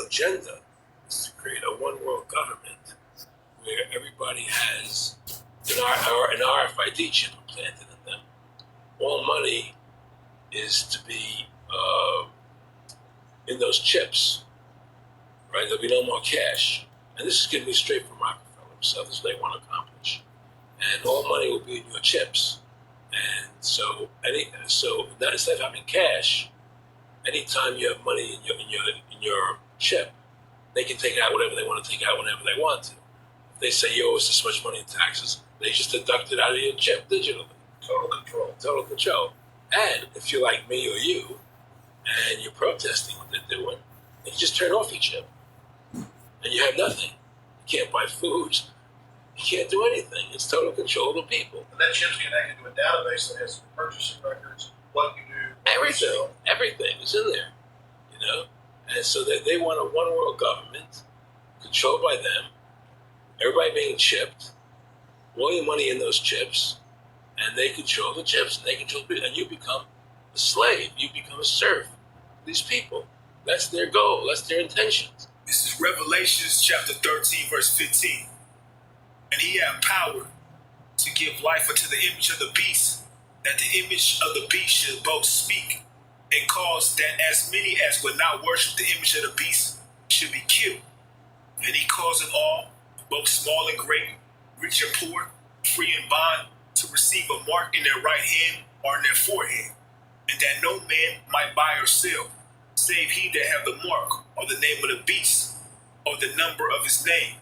agenda is to create a one world government where everybody has an RFID chip implanted in them. All money is to be in those chips, right? There'll be no more cash. And this is going to be straight from Rockefeller himself. This is what they want to accomplish. And all money will be in your chips. And so now instead of having cash, anytime you have money in your chip, they can take out whatever they want to take out whenever they want to. If they say you owe us this much money in taxes, they just deduct it out of your chip digitally. Total control. And if you're like me or you, and you're protesting what they're doing, you just turn off your chip. And you have nothing. You can't buy food. You can't do anything. It's total control of the people. And that chip's connected to a database that has purchasing records, what you do. Everything is in there, you know? And so they want a one world government controlled by them, everybody being chipped, all your money in those chips, and they control the chips, and they control people, and you become a slave, you become a serf. These people, that's their goal, that's their intentions. This is Revelations chapter 13, verse 15. And he had power to give life unto the image of the beast, that the image of the beast should both speak and cause that as many as would not worship the image of the beast should be killed. And he caused them all, both small and great, rich and poor, free and bond, to receive a mark in their right hand or in their forehead, and that no man might buy or sell, save he that have the mark or the name of the beast or the number of his name.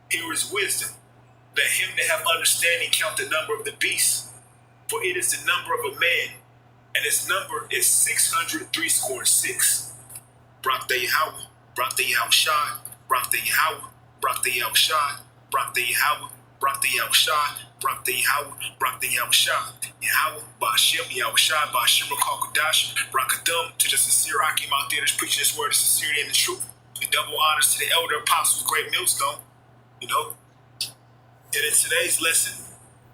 Here is wisdom. Let him that have understanding count the number of the beast, for it is the number of a man, and his number is 666. Brak the Yahweh, Brak the Yahushai, Brak the Yahweh, Brak the Yahushai, Brak the Yahweh, Brak the Yahushai, Brak the Yahweh, Brak the Yahushai, Yahweh, Ba'ashem, Yahushai, Ba'ashem, Rakal Brakadam, to the sincere Akim out there that's preaching this word of sincerity and the truth. And double honors to the elder apostles, great millstone, you know. And in today's lesson,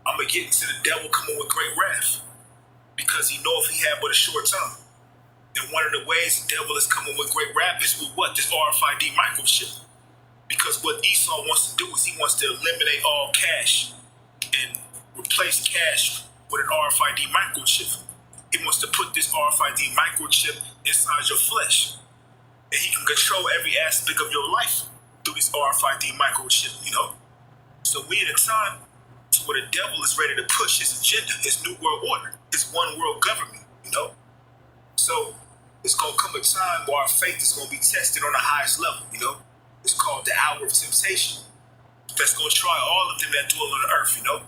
I'm going to get into the devil coming with great wrath, because he know if he had but a short time. And one of the ways the devil is coming with great wrath is with what? This RFID microchip. Because what Esau wants to do is he wants to eliminate all cash and replace cash with an RFID microchip. He wants to put this RFID microchip inside your flesh. And he can control every aspect of your life through this RFID microchip, you know? So we in a time to where the devil is ready to push his agenda, his new world order, his one world government, you know? So it's going to come a time where our faith is going to be tested on the highest level, you know? It's called the hour of temptation. That's going to try all of them that dwell on the earth, you know?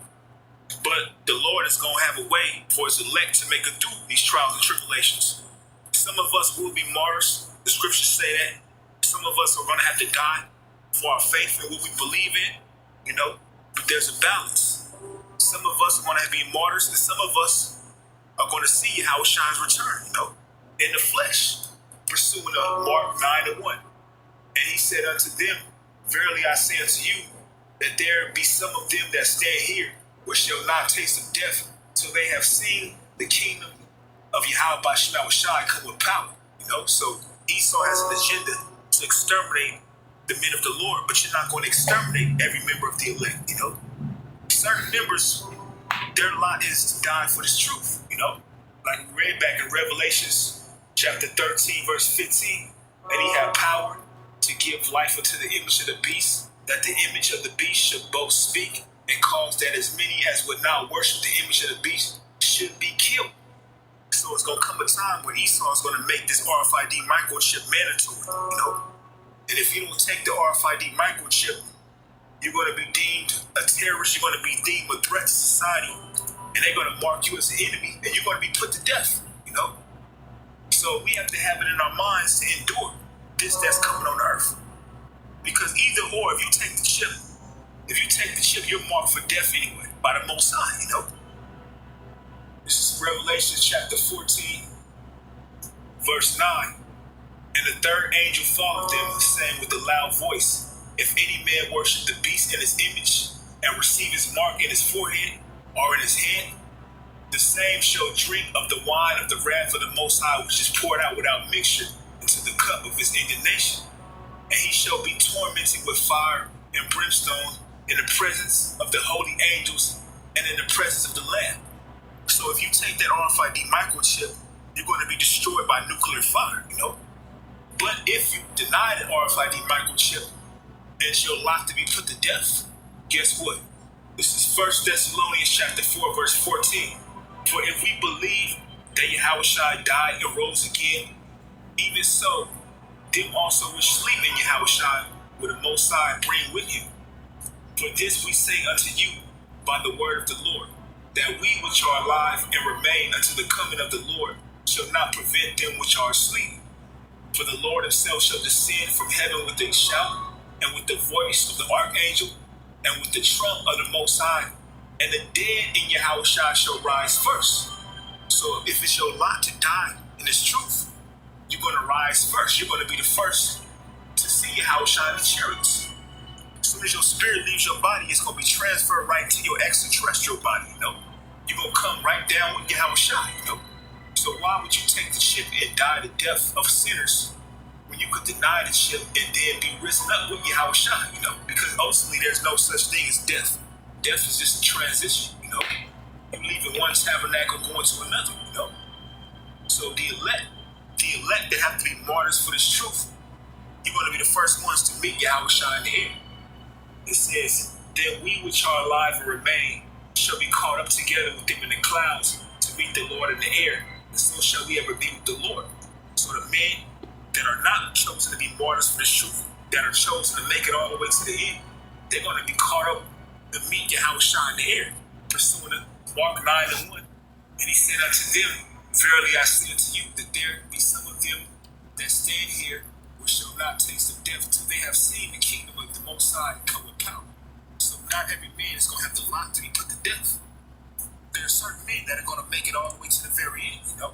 But the Lord is going to have a way for his elect to make it through these trials and tribulations. Some of us will be martyrs. The scriptures say that. Some of us are going to have to die for our faith and what we believe in, you know? But there's a balance. Some of us are going to be martyrs, and some of us are going to see how it shines return, you know? In the flesh, pursuing Mark 9:1. And he said unto them, verily I say unto you, that there be some of them that stand here, which shall not taste of death, till they have seen the kingdom of Yahweh Ba'ashem Yahushai come with power. You know, so Esau has an agenda to exterminate the men of the Lord, but you're not going to exterminate every member of the elect, you know. Certain members, their lot is to die for this truth, you know. Like we read back in Revelations chapter 13, verse 15, and he had power to give life unto the image of the beast, that the image of the beast should both speak and cause that as many as would not worship the image of the beast should be killed. So it's going to come a time where Esau is going to make this RFID microchip mandatory, you know? And if you don't take the RFID microchip, you're going to be deemed a terrorist, you're going to be deemed a threat to society, and they're going to mark you as an enemy, and you're going to be put to death, you know? So we have to have it in our minds to endure this that's coming on earth. Because either or, if you take the chip, you're marked for death anyway, by the Most High, you know? This is Revelation chapter 14, verse 9. And the third angel followed them, saying with a loud voice, if any man worship the beast in his image, and receive his mark in his forehead or in his hand, the same shall drink of the wine of the wrath of the Most High, which is poured out without mixture into the cup of his indignation. and he shall be tormented with fire and brimstone in the presence of the holy angels and in the presence of the Lamb. So if you take that RFID microchip, you're going to be destroyed by nuclear fire, you know? But if you deny the RFID microchip and your lot to be put to death, guess what? This is 1 Thessalonians chapter 4, verse 14. For if we believe that Yahushua died and rose again, even so, them also which sleep in Yahushua will the Most High bring with him. For this we say unto you by the word of the Lord, that we which are alive and remain unto the coming of the Lord shall not prevent them which are asleep. For the Lord himself shall descend from heaven with a shout, and with the voice of the archangel, and with the trump of the Most High, and the dead in Yahushua shall rise first. So if it's your lot to die in this truth, you're going to rise first. You're going to be the first to see Yahushua in the chariots. As soon as your spirit leaves your body, it's going to be transferred right to your extraterrestrial body, you know? You're going to come right down with Yahushua, you know? So why would you take the ship and die the death of sinners when you could deny the ship and then be risen up with Yahushua, you know? Because ultimately there's no such thing as death. Death is just a transition, you know? You leaving one tabernacle going to another, you know? So the elect that have to be martyrs for this truth, you're going to be the first ones to meet Yahushua in the air. It says, then we which are alive and remain shall be caught up together with them in the clouds to meet the Lord in the air, and so shall we ever be with the Lord. So the men that are not chosen to be martyrs for this truth, that are chosen to make it all the way to the end, they're going to be caught up to meet Yahushua in the air, pursuing Mark 9 and 1. And he said unto them, verily I say unto you, that there be some of them that stand here which shall not taste of death till they have seen the kingdom of the Most High come with power. So not every man is going to have the lot to be put to death. There are certain men that are going to make it all the way to the very end, you know.